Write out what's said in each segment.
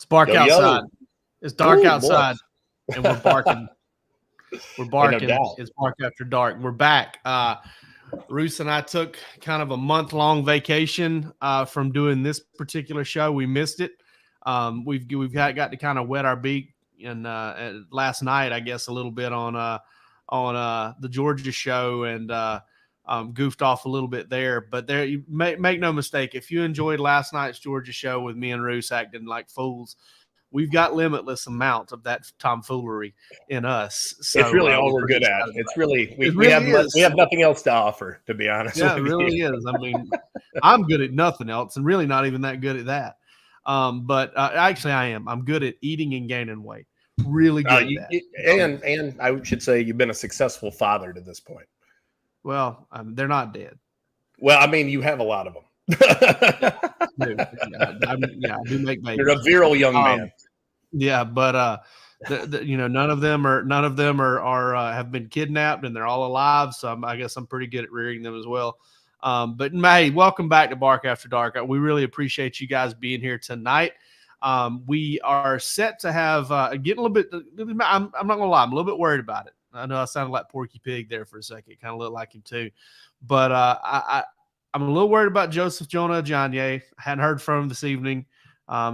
It's bark Yo, outside. yo. It's dark Ooh, outside, boy. and we're barking. We're barking. doubt. It's bark after dark. We're back. Roos and I took kind of a month-long vacation from doing this particular show. We missed it. We've got to kind of wet our beak, and last night, I guess, a little bit on the Georgia show, and goofed off a little bit there. But there, you make no mistake, if you enjoyed last night's Georgia show with me and Roos acting like fools, we've got limitless amounts of that tomfoolery in us. So it's really all we're good at. It's really we have nothing else to offer, to be honest. Yeah, it really is. I mean, I'm good at nothing else, and really not even that good at that. But actually, I am. I'm good at eating and gaining weight. Really good at that. And I should say you've been a successful father to this point. Well, they're not dead. Well, I mean, you have a lot of them. I do make babies. You're a virile young man. Yeah, but none of them are have been kidnapped, and they're all alive. So I guess I'm pretty good at rearing them as well. But hey, welcome back to Bark After Dark. We really appreciate you guys being here tonight. We are set to have getting a little bit. I'm not gonna lie, I'm a little bit worried about it. I know I sounded like Porky Pig there for a second. It kind of looked like him too, but I'm a little worried about Joseph Jonah-Ajonye. I hadn't heard from him this evening.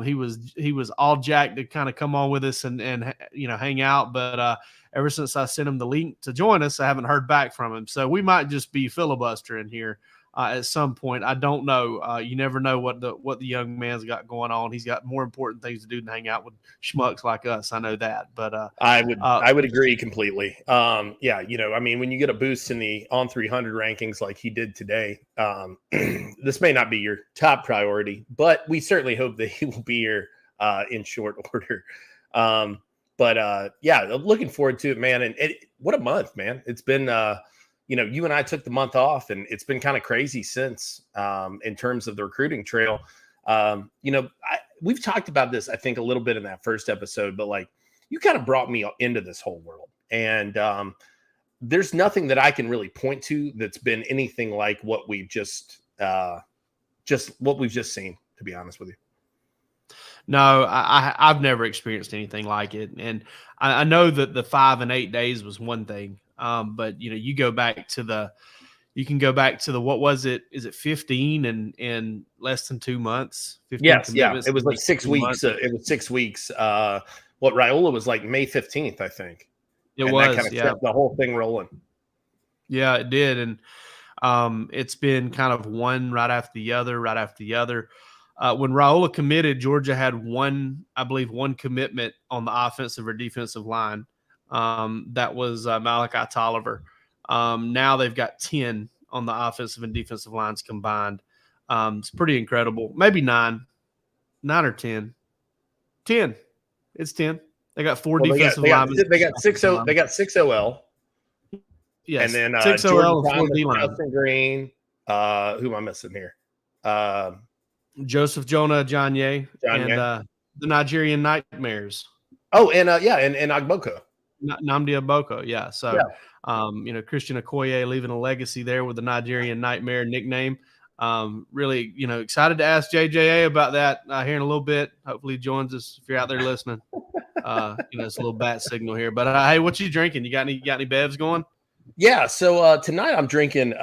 He was all jacked to kind of come on with us and hang out, but ever since I sent him the link to join us, I haven't heard back from him. So we might just be filibustering here at some point. I don't know. You never know what the young man's got going on. He's got more important things to do than hang out with schmucks like us. I know that, but I would agree completely. I mean, when you get a boost in the on 300 rankings like he did today, this may not be your top priority, but we certainly hope that he will be here in short order. Looking forward to it, man. And what a month, man. It's been you and I took the month off, and it's been kind of crazy since in terms of the recruiting trail. We've talked about this, I think, a little bit in that first episode, but like you kind of brought me into this whole world. And there's nothing that I can really point to that's been anything like what we've just what we've just seen, to be honest with you. No, I've never experienced anything like it. And I know that the 5 and 8 days was one thing. But you can go back to the, what was it? Is it 15 and less than 2 months? Yes. Yeah. It was like 6 weeks. It was 6 weeks. What Raiola was like May 15th, I think. That kind of kept the whole thing rolling. Yeah, it did. And it's been kind of one right after the other. When Raiola committed, Georgia had one commitment on the offensive or defensive line. That was Malachi Tolliver. Now they've got 10 on the offensive and defensive lines combined. It's pretty incredible. Maybe 9 or 10. 10. It's 10. They got 4 defensive linemen. They got 6 OL. Yes. And then 6 OL and 4 D line. Justin Green. Who am I missing here? Joseph Jonah-Ajonye and the Nigerian Nightmares. Oh, and Agboko. Nnamdi Agboko, yeah. So, Christian Okoye leaving a legacy there with the Nigerian Nightmare nickname. Really, excited to ask JJA about that here in a little bit. Hopefully he joins us if you're out there listening. It's a little bat signal here. But, hey, what you drinking? You got any bevs going? Yeah, so tonight I'm drinking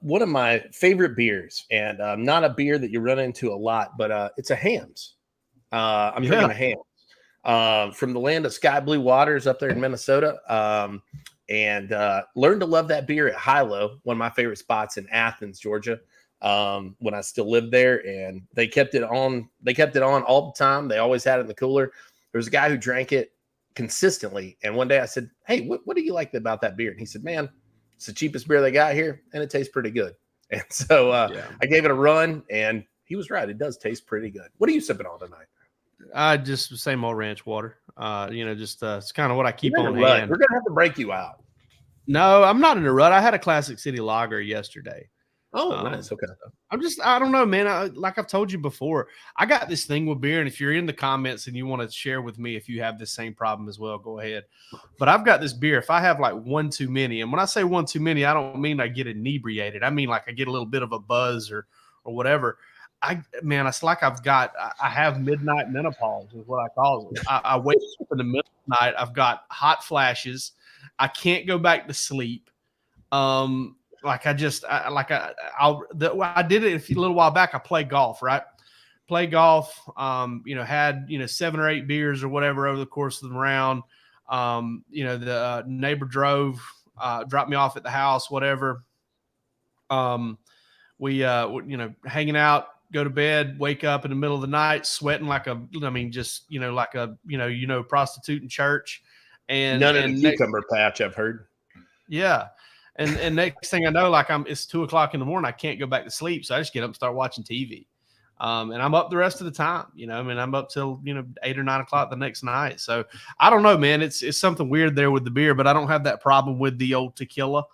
one of my favorite beers, and not a beer that you run into a lot, but it's a Hamm's. I'm drinking a Hamm's. From the land of sky blue waters up there in Minnesota, and learned to love that beer at Hilo, one of my favorite spots in Athens, Georgia, when I still lived there. And they kept it on all the time. They always had it in the cooler. There was a guy who drank it consistently, and one day I said, "Hey, what do you like about that beer?" And he said, "Man, it's the cheapest beer they got here, and it tastes pretty good." And so I gave it a run, and he was right. It does taste pretty good. What are you sipping on tonight? Just the same old ranch water. It's kind of what I keep on hand. We're gonna have to break you out. No, I'm not in a rut. I had a Classic City Lager yesterday. Oh, nice. Okay. I don't know, man. Like I've told you before, I got this thing with beer, and if you're in the comments and you want to share with me if you have the same problem as well, go ahead. But I've got this beer. If I have like one too many, and when I say one too many, I don't mean I get inebriated. I mean like I get a little bit of a buzz or whatever. it's like I have midnight menopause is what I call it. I wake up in the middle of the night. I've got hot flashes. I can't go back to sleep. Like I did it a little while back. I play golf, right? Play golf. Had 7 or 8 beers or whatever over the course of the round. The neighbor drove, dropped me off at the house, whatever. We hanging out, go to bed, wake up in the middle of the night, sweating like a prostitute in church. And none in the cucumber patch, I've heard. Yeah. And next thing I know, it's 2:00 in the morning. I can't go back to sleep. So I just get up and start watching TV. And I'm up the rest of the time, I'm up till, 8 or 9 o'clock the next night. So I don't know, man, it's something weird there with the beer, but I don't have that problem with the old tequila,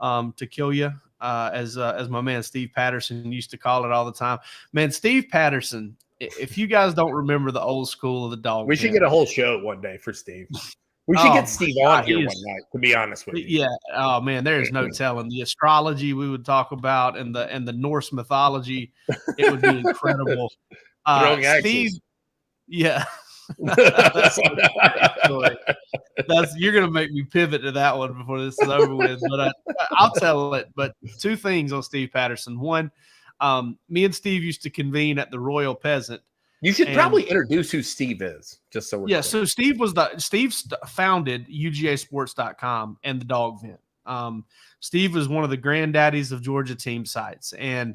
to kill you. As my man Steve Patterson used to call it all the time. Man, Steve Patterson, if you guys don't remember the old school of the dog, we should get a whole show one day for Steve. We should get Steve on here one night, to be honest with you. Yeah. Oh man, there is no telling. The astrology we would talk about and the Norse mythology, it would be incredible. Steve, yeah. You're gonna make me pivot to that one before this is over with, but I'll tell it. But 2 things on Steve Patterson. One, me and Steve used to convene at the Royal Peasant. You should probably introduce who Steve is, just so we're clear. So Steve founded UGAsports.com and the Dog Vent. Steve was one of the granddaddies of Georgia team sites, and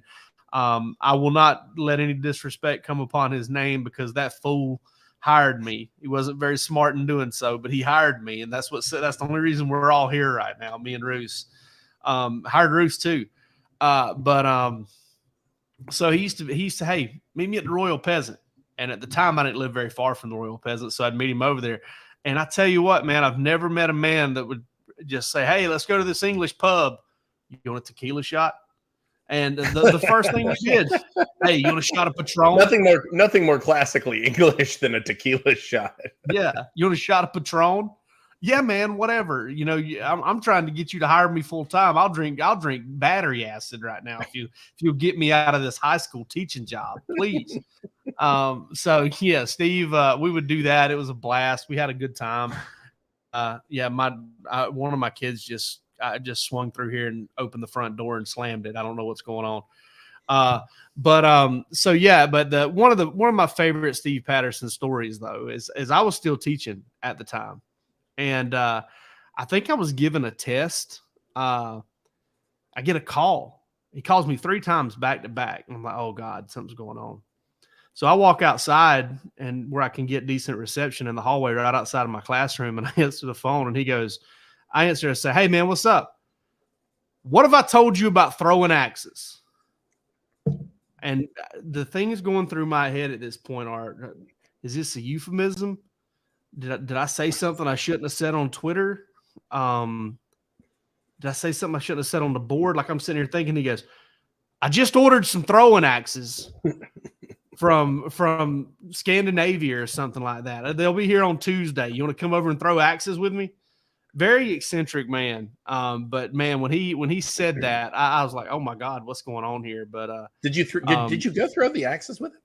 I will not let any disrespect come upon his name because that fool hired me. He wasn't very smart in doing so, but he hired me, and that's the only reason we're all here right now. Me and Roos hired Roos too, so he used to, hey, meet me at the Royal Peasant. And at the time, I didn't live very far from the Royal Peasant, so I'd meet him over there. And I tell you what, man, I've never met a man that would just say, hey, let's go to this English pub. You want a tequila shot? And the first thing we did, hey, you want a shot of Patron? Nothing more classically English than a tequila shot. Yeah. You want a shot of Patron? Yeah, man, whatever. I'm trying to get you to hire me full time. I'll drink battery acid right now if you'll get me out of this high school teaching job, please. So yeah, Steve, we would do that. It was a blast. We had a good time. One of my kids just swung through here and opened the front door and slammed it. I don't know what's going on. But one of my favorite Steve Patterson stories though is I was still teaching at the time. And I think I was given a test. I get a call. He calls me 3 times back to back. I'm like, oh God, something's going on. So I walk outside and where I can get decent reception in the hallway right outside of my classroom, and I answer the phone, and I answer and say, hey man, what's up? What have I told you about throwing axes? And the things going through my head at this point are, is this a euphemism? Did I say something I shouldn't have said on Twitter? Did I say something I shouldn't have said on the board? Like I'm sitting here thinking, he goes, I just ordered some throwing axes from Scandinavia or something like that. They'll be here on Tuesday. You want to come over and throw axes with me? Very eccentric man. But man, when he said that, I was like, oh my God, what's going on here? But did you go throw the axes with him?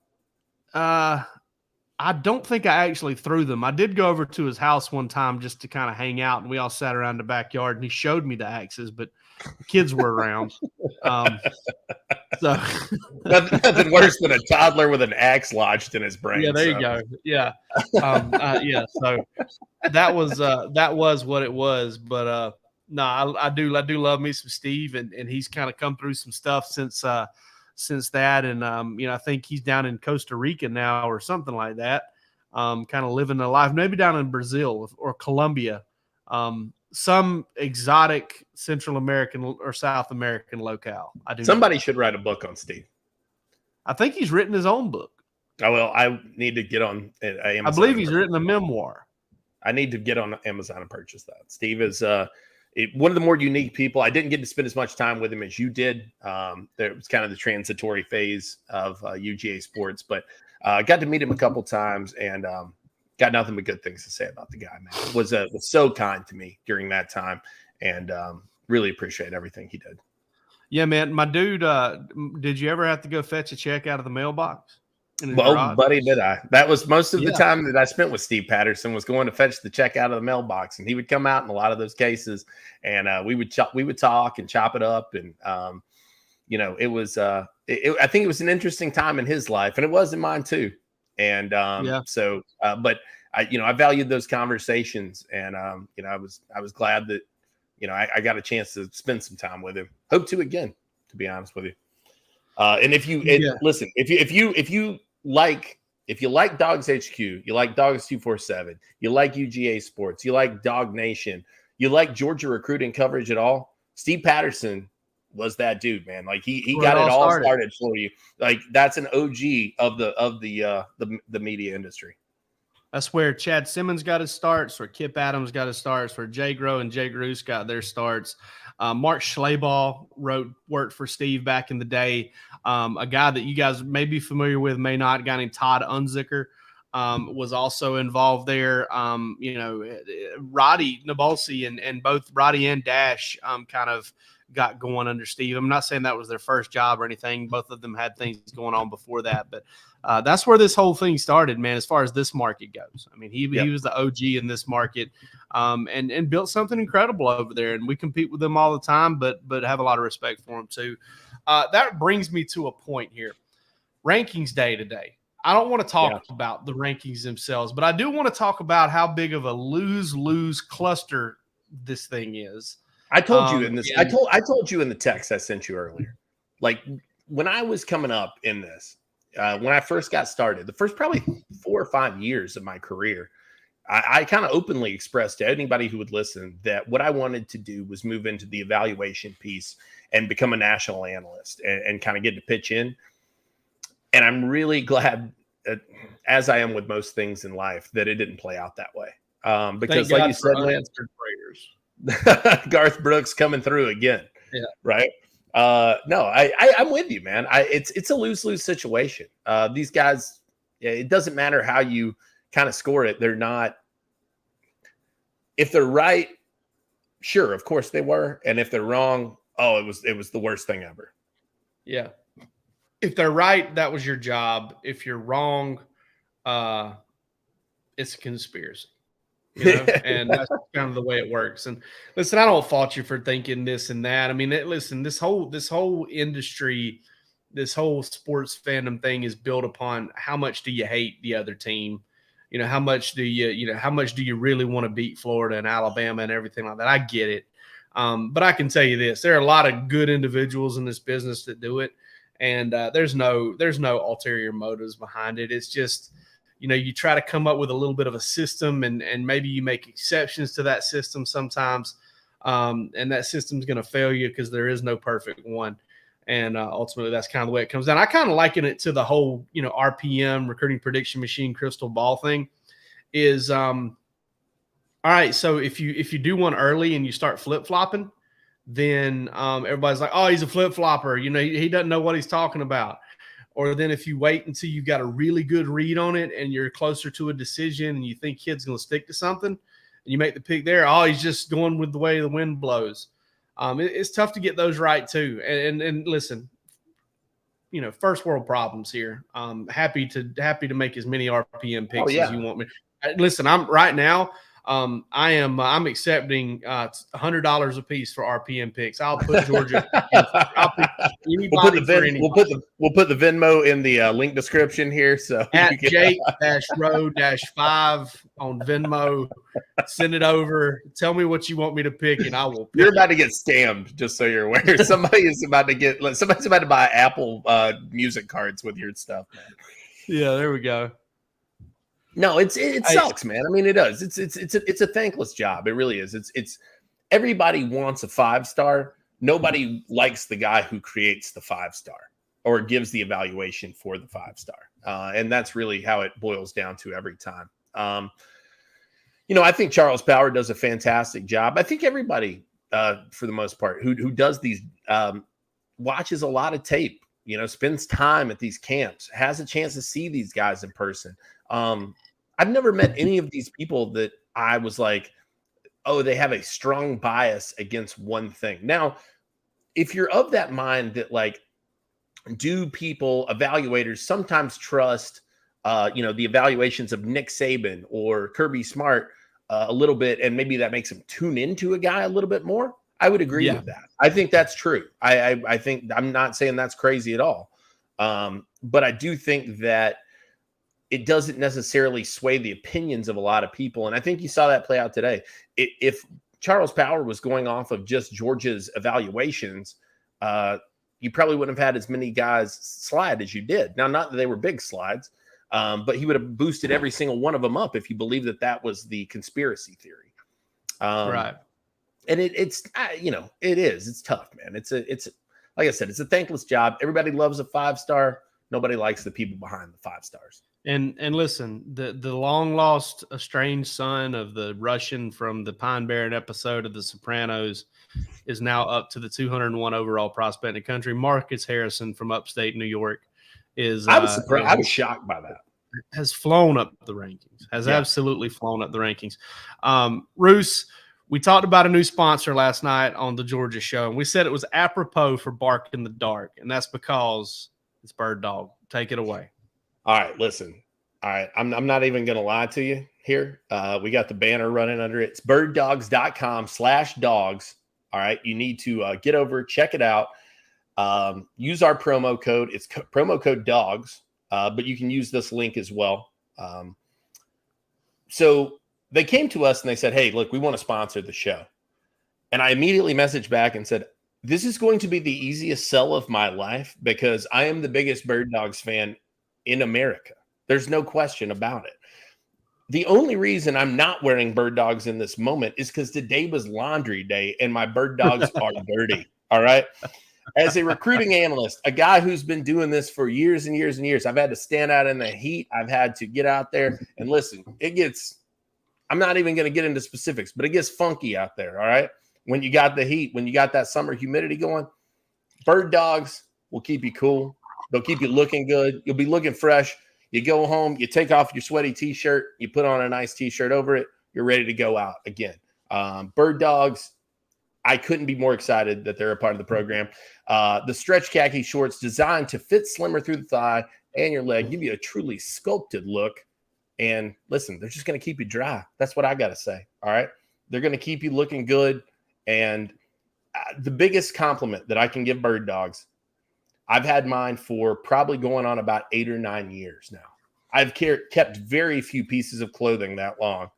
I don't think I actually threw them. I did go over to his house one time just to kind of hang out, and we all sat around the backyard, and he showed me the axes, but the kids were around. So nothing worse than a toddler with an axe lodged in his brain. Yeah, there you go. Yeah. So that was what it was. But no, I do love me some Steve, and he's kind of come through some stuff since that. And, I think he's down in Costa Rica now or something like that, kind of living a life, maybe down in Brazil or Colombia, some exotic Central American or South American locale. Somebody should write a book on Steve. I think he's written his own book. Oh, well, I need to get on Amazon. I believe he's written a memoir. I need to get on Amazon and purchase that. Steve is one of the more unique people. I didn't get to spend as much time with him as you did. There was kind of the transitory phase of UGA sports, but I got to meet him a couple times and got nothing but good things to say about the guy, man. Was so kind to me during that time, and really appreciate everything he did. Yeah, man. My dude, did you ever have to go fetch a check out of the mailbox in his Well, garage? buddy, did I? That was most of the Yeah. time that I spent with Steve Patterson was going to fetch the check out of the mailbox, and he would come out in a lot of those cases, and we would talk and chop it up, and it was I think it was an interesting time in his life, and it was in mine too, and Yeah. but I valued those conversations, and I was glad that I got a chance to spend some time with him. Hope to again, to be honest with you. And if you listen, if you like DawgsHQ, you like Dogs 247, you like UGA Sports, you like Dog Nation, you like Georgia recruiting coverage at all, Steve Patterson was that dude, man. Like he got it all started for you. Like that's an OG of the media industry. That's where Chad Simmons got his starts, where Kip Adams got his starts, where Jay Groh and Jay Groose got their starts. Mark Schleybaugh worked for Steve back in the day. A guy that you guys may be familiar with, may not, a guy named Todd Unzicker was also involved there. Roddy Nabolsi and both Roddy and Dash kind of got going under Steve. I'm not saying that was their first job or anything. Both of them had things going on before that, but that's where this whole thing started, man, as far as this market goes. I mean, he was the OG in this market and built something incredible over there. And we compete with them all the time, but have a lot of respect for them too. That brings me to a point here. Rankings day today. I don't want to talk about the rankings themselves, but I do want to talk about how big of a lose-lose cluster this thing is. I told you in this. I told you in the text I sent you earlier. Like when I was coming up in this, when I first got started, the first probably 4 or 5 years of my career, I kind of openly expressed to anybody who would listen that what I wanted to do was move into the evaluation piece and become a national analyst and kind of get to pitch in. And I'm really glad, as I am with most things in life, that it didn't play out that way. Because, like you said, Garth Brooks coming through again. Yeah. Right. No, I'm with you, man. It's a lose-lose situation. These guys, it doesn't matter how you kind of score it. They're not, if they're right, sure, of course they were. And if they're wrong, it was the worst thing ever. Yeah. If they're right, that was your job. If you're wrong, it's a conspiracy. And that's kind of the way it works. And listen, I don't fault you for thinking this and that. I mean, listen, this whole industry, this whole sports fandom thing is built upon how much do you hate the other team? How much do you really want to beat Florida and Alabama and everything like that? I get it. But I can tell you this, there are a lot of good individuals in this business that do it. And there's no ulterior motives behind it. It's just, you try to come up with a little bit of a system and maybe you make exceptions to that system sometimes. And that system's going to fail you because there is no perfect one. And ultimately that's kind of the way it comes down. I kind of liken it to the whole, RPM, recruiting prediction machine, crystal ball thing is, all right. So if you do one early and you start flip-flopping, then everybody's like, oh, he's a flip-flopper. He doesn't know what he's talking about. Or then if you wait until you've got a really good read on it and you're closer to a decision and you think kid's going to stick to something and you make the pick there, he's just going with the way the wind blows. It's tough to get those right too. And listen, first world problems here. Happy to make as many RPM picks as you want me. Listen, I'm right now. I'm accepting $100 a piece for RPM picks. I'll put Georgia. I'll pick anybody for anybody. We'll put the Venmo in the link description here. So at Jake-Row-5 on Venmo. Send it over. Tell me what you want me to pick, and I will. You're about to get scammed, just so you're aware. Somebody's about to buy Apple Music cards with your stuff, man. Yeah, there we go. No, it sucks, man. I mean, it does. It's a thankless job. It really is. It's everybody wants a 5-star. Nobody likes the guy who creates the 5-star or gives the evaluation for the 5-star. And that's really how it boils down to every time. I think Charles Power does a fantastic job. I think everybody, for the most part, who does these, watches a lot of tape, spends time at these camps, has a chance to see these guys in person. I've never met any of these people that I was like, oh, they have a strong bias against one thing. Now, if you're of that mind that like, do people evaluators sometimes trust, the evaluations of Nick Saban or Kirby Smart a little bit, and maybe that makes them tune into a guy a little bit more? I would agree with that. I think that's true. I think, I'm not saying that's crazy at all. But I do think that it doesn't necessarily sway the opinions of a lot of people. And I think you saw that play out today. If Charles Power was going off of just Georgia's evaluations, you probably wouldn't have had as many guys slide as you did. Now, not that they were big slides, but he would have boosted every single one of them up if you believe that that was the conspiracy theory. Right. And it's tough, man. It's like I said, it's a thankless job. Everybody loves a 5-star. Nobody likes the people behind the 5 stars. And listen, the long lost estranged son of the Russian from the Pine Barren episode of The Sopranos is now up to the 201 overall prospect in the country. Marcus Harrison from upstate New York is. I was surprised. I was shocked by that. Has flown up the rankings. Absolutely flown up the rankings. Roos, we talked about a new sponsor last night on the Georgia show, and we said it was apropos for Bark in the Dark, and that's because it's Bird Dog. Take it away. All right, listen. All right, I'm not even going to lie to you here. We got the banner running under it. It's birddogs.com/dogs. All right, you need to get over, check it out. Use our promo code. It's promo code DOGS, but you can use this link as well. So they came to us and they said, hey, look, we want to sponsor the show. And I immediately messaged back and said, this is going to be the easiest sell of my life because I am the biggest Bird Dogs fan in America. There's no question about it. The only reason I'm not wearing Bird Dogs in this moment is because today was laundry day and my Bird Dogs are dirty. All right. As a recruiting analyst, a guy who's been doing this for years and years and years, I've had to stand out in the heat. I've had to get out there and listen. I'm not even going to get into specifics, but it gets funky out there. All right. When you got the heat, when you got that summer humidity going, Bird Dogs will keep you cool. They'll keep you looking good. You'll be looking fresh. You go home, you take off your sweaty t-shirt, you put on a nice t-shirt over it. You're ready to go out again. Bird Dogs, I couldn't be more excited that they're a part of the program. The stretch khaki shorts designed to fit slimmer through the thigh and your leg, give you a truly sculpted look. And listen, they're just going to keep you dry. That's what I got to say. All right. They're going to keep you looking good. And the biggest compliment that I can give Bird Dogs, I've had mine for probably going on about 8 or 9 years now. I've kept very few pieces of clothing that long.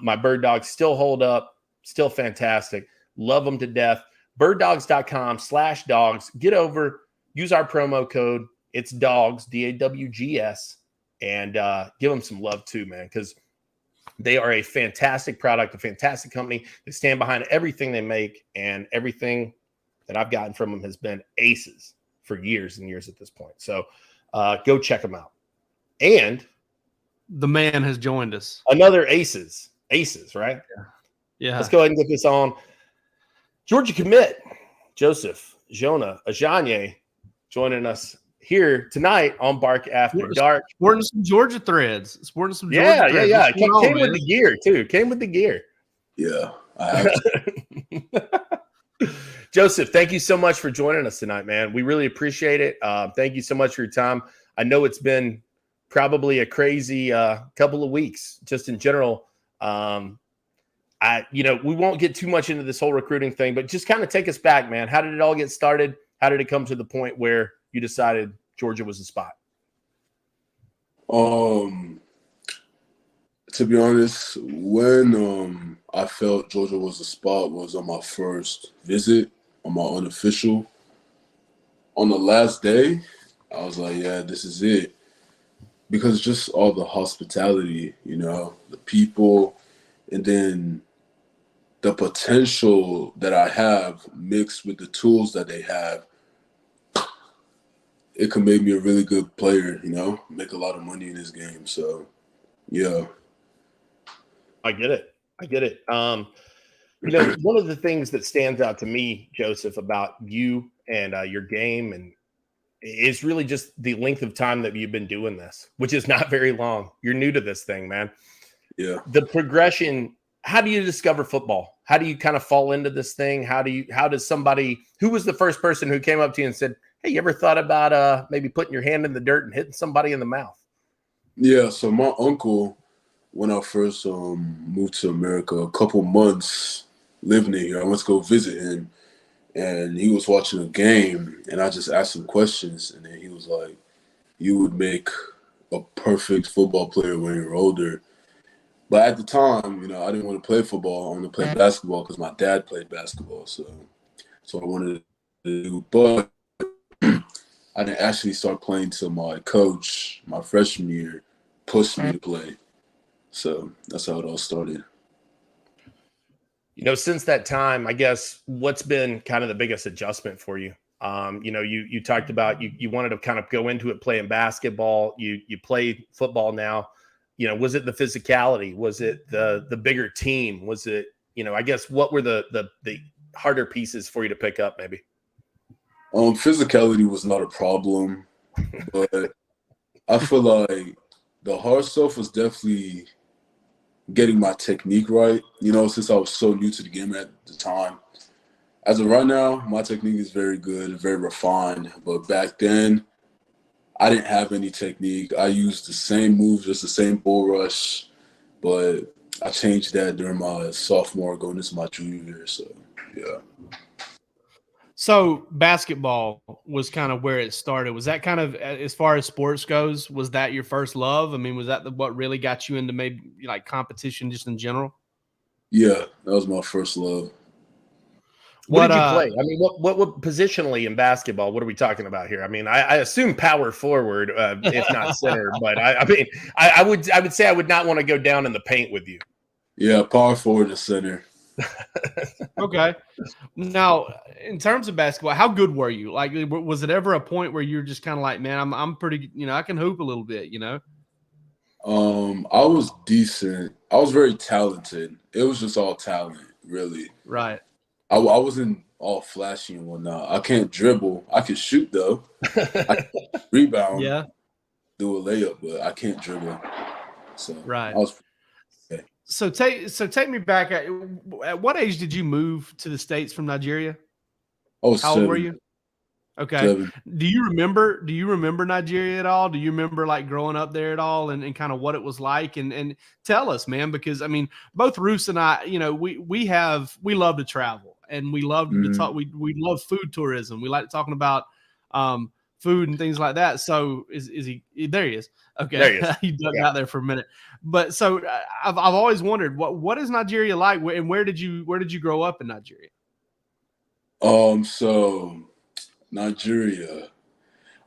My Bird Dogs still hold up, still fantastic. Love them to death. birddogs.com/dogs. Get over, use our promo code. It's DOGS, DAWGS, and give them some love too, man, because they are a fantastic product, a fantastic company. They stand behind everything they make, and everything that I've gotten from them has been aces for years and years at this point. So go check them out. And the man has joined us. Another aces, right? Yeah. Let's go ahead and get this on. Georgia commit, Joseph Jonah-Ajonye, joining us here tonight on Bark After Dark. Sporting some Georgia threads. Sporting some Georgia threads. Yeah. Came with the gear, too. Came with the gear. Yeah, I have to. Joseph, thank you so much for joining us tonight, man. We really appreciate it. Thank you so much for your time. I know it's been probably a crazy couple of weeks just in general. We won't get too much into this whole recruiting thing, but just kind of take us back, man. How did it all get started? How did it come to the point where you decided Georgia was the spot? To be honest, when I felt Georgia was the spot was on my first visit, on my unofficial. On the last day, I was like, yeah, this is it. Because just all the hospitality, the people, and then the potential that I have mixed with the tools that they have, it could make me a really good player, make a lot of money in this game. So, yeah. I get it. One of the things that stands out to me, Joseph, about you and your game, and is really just the length of time that you've been doing this, which is not very long. You're new to this thing, man. Yeah. The progression how do you discover football? How do you kind of fall into this thing? How does somebody, who was the first person who came up to you and said, hey, you ever thought about maybe putting your hand in the dirt and hitting somebody in the mouth? Yeah, so my uncle, when I first moved to America, a couple months living here, I went to go visit him, and he was watching a game, and I just asked him questions, and then he was like, you would make a perfect football player when you're older. But at the time, I didn't want to play football. I wanted to play basketball because my dad played basketball. So I wanted to do, but I didn't actually start playing till my coach, my freshman year, pushed me to play. So that's how it all started. Since that time, I guess, what's been kind of the biggest adjustment for you? You talked about you wanted to kind of go into it playing basketball. You play football now. Was it the physicality? Was it the bigger team? Was it, I guess, what were the harder pieces for you to pick up maybe? Physicality was not a problem, but I feel like the hard stuff was definitely getting my technique right, since I was so new to the game at the time. As of right now, my technique is very good, very refined, but back then, I didn't have any technique. I used the same moves, just the same bull rush, but I changed that during my sophomore going into my junior year, so yeah. So basketball was kind of where it started. Was that kind of, as far as sports goes, was that your first love? I mean, was that what really got you into maybe like competition just in general? Yeah, that was my first love. What did you play? I mean, what positionally in basketball? What are we talking about here? I mean, I assume power forward, if not center, but I would say I would not want to go down in the paint with you. Yeah, power forward and center. Okay. Now, in terms of basketball, how good were you? Like, was it ever a point where you're just kind of like, man, I'm pretty, I can hoop a little bit, I was decent. I was very talented. It was just all talent, really. Right. I wasn't all flashy and whatnot. I can't dribble. I can shoot though. I can rebound. Yeah. Do a layup, but I can't dribble. So right. I was. Okay. So take me back. At what age did you move to the States from Nigeria? How old were you? Okay. 7. Do you remember Nigeria at all? Do you remember like growing up there at all and kind of what it was like? And tell us, man, because I mean, both Roos and I, we love to travel and we love to talk. We love food tourism. We like talking about food and things like that. So is he there? He is. Okay. There he is. He dug out there for a minute. But so I've always wondered what is Nigeria like, and where did you grow up in Nigeria? So Nigeria.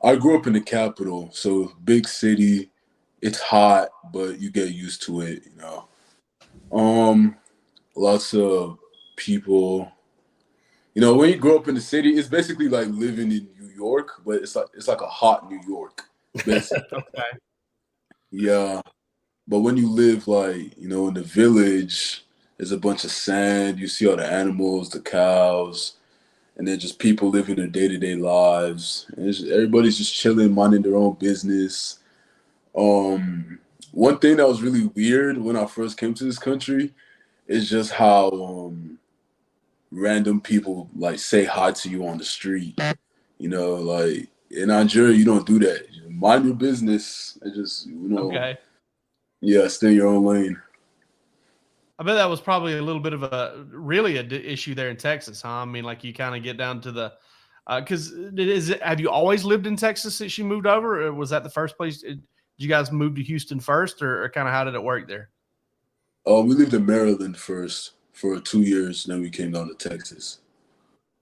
I grew up in the capital, so big city. It's hot, but you get used to it, Lots of people. When you grow up in the city, it's basically like living in New York, but it's like a hot New York. Basically. Okay. Yeah. But when you live in the village, there's a bunch of sand. You see all the animals, the cows. And then just people living their day-to-day lives. And everybody's just chilling, minding their own business. One thing that was really weird when I first came to this country is just how random people say hi to you on the street. Like in Nigeria, you don't do that. You mind your business and just, okay. Yeah, stay in your own lane. I bet that was probably a little bit of an issue there in Texas, huh? I mean, like you kind of get down to the, because have you always lived in Texas since you moved over, or was that the first place? Did you guys move to Houston first, or kind of how did it work there? We lived in Maryland first for 2 years, then we came down to Texas.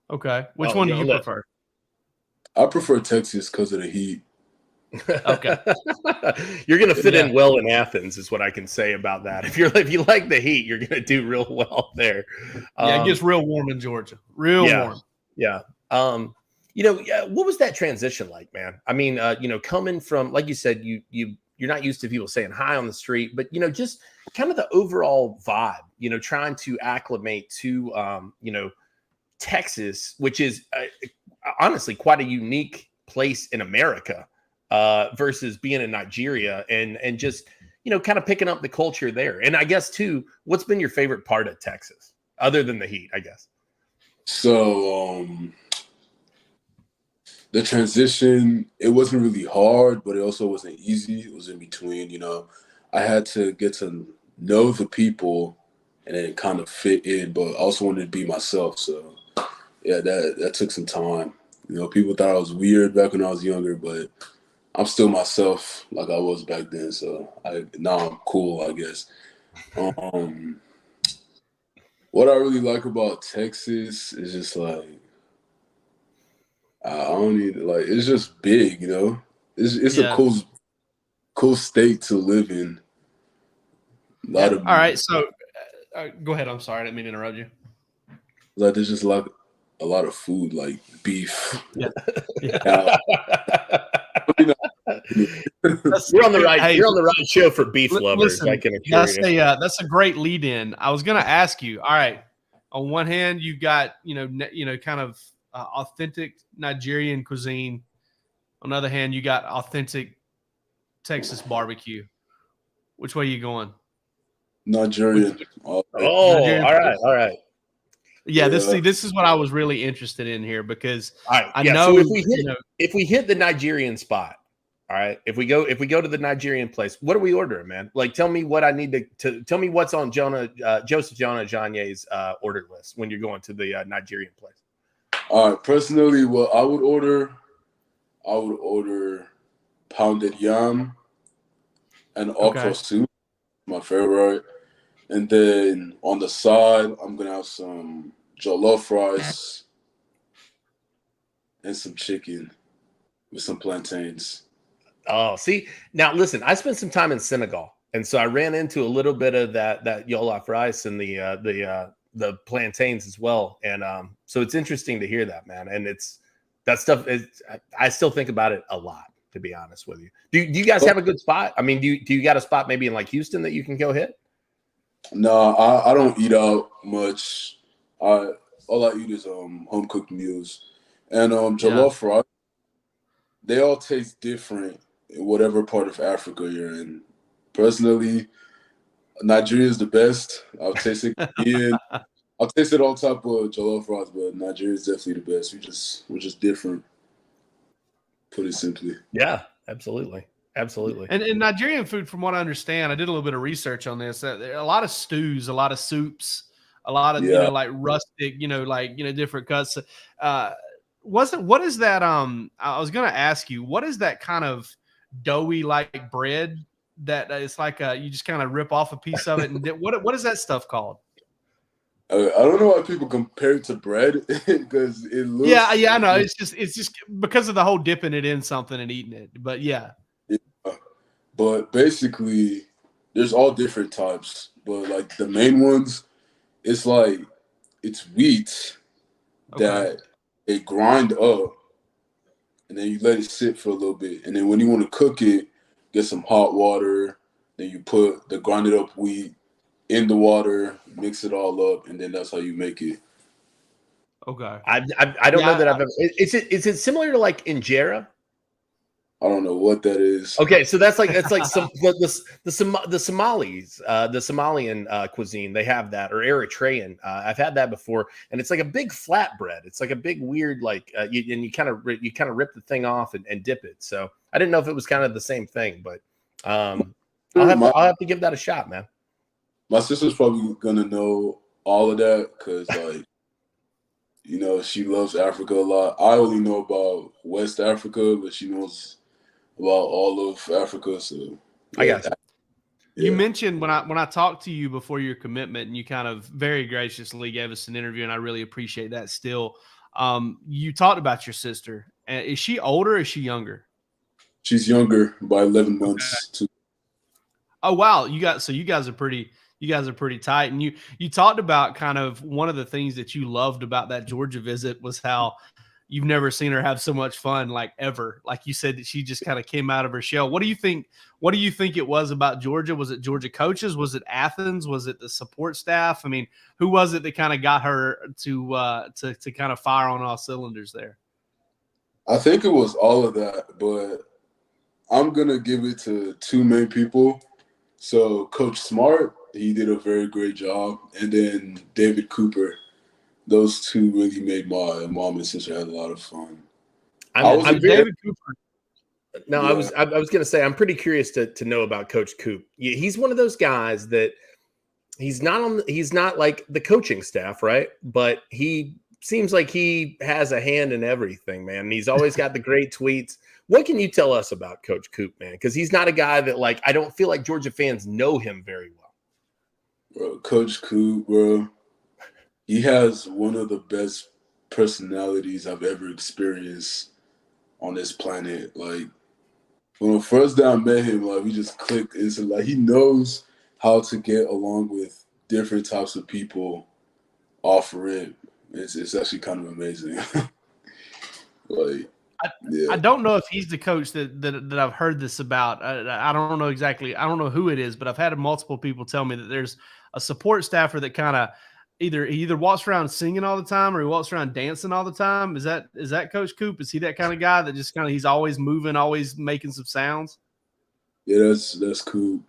Okay, which one do you prefer? I prefer Texas because of the heat. Okay. You're going to fit in well in Athens is what I can say about that. If you like the heat, you're going to do real well there. Yeah, it gets real warm in Georgia. Real warm. Yeah. What was that transition like, man? I mean, coming from, like you said, you're not used to people saying hi on the street, but, just kind of the overall vibe, trying to acclimate to, Texas, which is honestly quite a unique place in America. Versus being in Nigeria and just, kind of picking up the culture there. And I guess too, what's been your favorite part of Texas other than the heat, I guess? So the transition, it wasn't really hard, but it also wasn't easy. It was in between, I had to get to know the people and then kind of fit in, but I also wanted to be myself. So yeah, that took some time. People thought I was weird back when I was younger, but I'm still myself like I was back then. So now I'm cool, I guess. What I really like about Texas is just like, I don't even like. It's just big, It's a cool state to live in. All right, so go ahead. I'm sorry, I didn't mean to interrupt you. Like there's just like a lot of food, like beef. Yeah. You're on the right show for beef lovers. Listen, I can assure you. That's a great lead in. I was going to ask you. All right, on one hand, you've got kind of authentic Nigerian cuisine. On the other hand, you got authentic Texas barbecue. Which way are you going? Nigerian. Nigerian. All right. Yeah, this is what I was really interested in here because I So know if we hit the Nigerian spot, all right. If we go to the Nigerian place, what are we ordering, man? Like, tell me what I need to tell me what's on Joseph Jonah-Ajonye's order list when you're going to the Nigerian place. All right, personally, what I would order pounded yam and okra soup, my favorite. And then on the side, I'm gonna have some jollof rice and some chicken with some plantains. Oh, see, now listen, I spent some time in Senegal, and so I ran into a little bit of that jollof rice and the plantains as well. And so it's interesting to hear that, man. And it's that stuff I still think about it a lot, to be honest with you. Do you guys have a good spot? I mean, do you got a spot maybe in like Houston that you can go hit? No, I don't eat out much. All I eat is home cooked meals. And jollof rice, they all taste different in whatever part of Africa you're in. Personally, Nigeria is the best. I've tasted all type of jollof rice, but Nigeria is definitely the best. We're just different. Put it simply. Yeah, absolutely. And Nigerian food, from what I understand, I did a little bit of research on this. A lot of stews, a lot of soups, a lot of like rustic, different cuts. What is that? I was going to ask you, what is that kind of doughy like bread that it's like you just kind of rip off a piece of it, and what is that stuff called? I don't know why people compare it to bread because it looks. Yeah, I know. It's just because of the whole dipping it in something and eating it. But yeah. But basically, there's all different types. But like the main ones, it's wheat that they grind up, and then you let it sit for a little bit. And then when you want to cook it, get some hot water. Then you put the grinded up wheat in the water, mix it all up, and then that's how you make it. Okay. I don't know that I've ever. Is it similar to like injera? I don't know what that is. Okay, so that's like some the Somalis, the Somalian cuisine. They have that, or Eritrean. I've had that before, and it's like a big flat bread. It's like a big weird you kind of rip the thing off and dip it. So I didn't know if it was kind of the same thing, but I'll have to give that a shot, man. My sister's probably gonna know all of that because she loves Africa a lot. I only know about West Africa, but she knows about all of Africa. So I got you. You mentioned when I talked to you before your commitment, and you kind of very graciously gave us an interview, and I really appreciate that still. You talked about your sister. Is she older or is she younger? She's younger by 11 months. Okay. Oh, wow. You guys are pretty tight. And you talked about kind of one of the things that you loved about that Georgia visit was how you've never seen her have so much fun, like ever. Like you said that she just kind of came out of her shell. What do you think it was about Georgia? Was it Georgia coaches? Was it Athens? Was it the support staff? I mean, who was it that kind of got her to kind of fire on all cylinders there? I think it was all of that, but I'm going to give it to two main people. So Coach Smart, he did a very great job. And then David Cooper, those two really made my mom and sister had a lot of fun. I'm David Cooper. No, yeah. I was going to say, I'm pretty curious to know about Coach Coop. He's one of those guys that he's not like the coaching staff, right? But he seems like he has a hand in everything, man. And he's always got the great tweets. What can you tell us about Coach Coop, man? Because he's not a guy that, like, I don't feel like Georgia fans know him very well. Bro, Coach Coop, bro, he has one of the best personalities I've ever experienced on this planet. Like, when the first day I met him, like, we just clicked instantly. Like, he knows how to get along with different types of people off rip. It's actually kind of amazing. Like, yeah. I don't know if he's the coach that I've heard this about. I don't know exactly. I don't know who it is, but I've had multiple people tell me that there's a support staffer that kind of either walks around singing all the time or he walks around dancing all the time. Is that Coach Coop? Is he that kind of guy that just kind of he's always moving, always making some sounds? Yeah, that's Coop.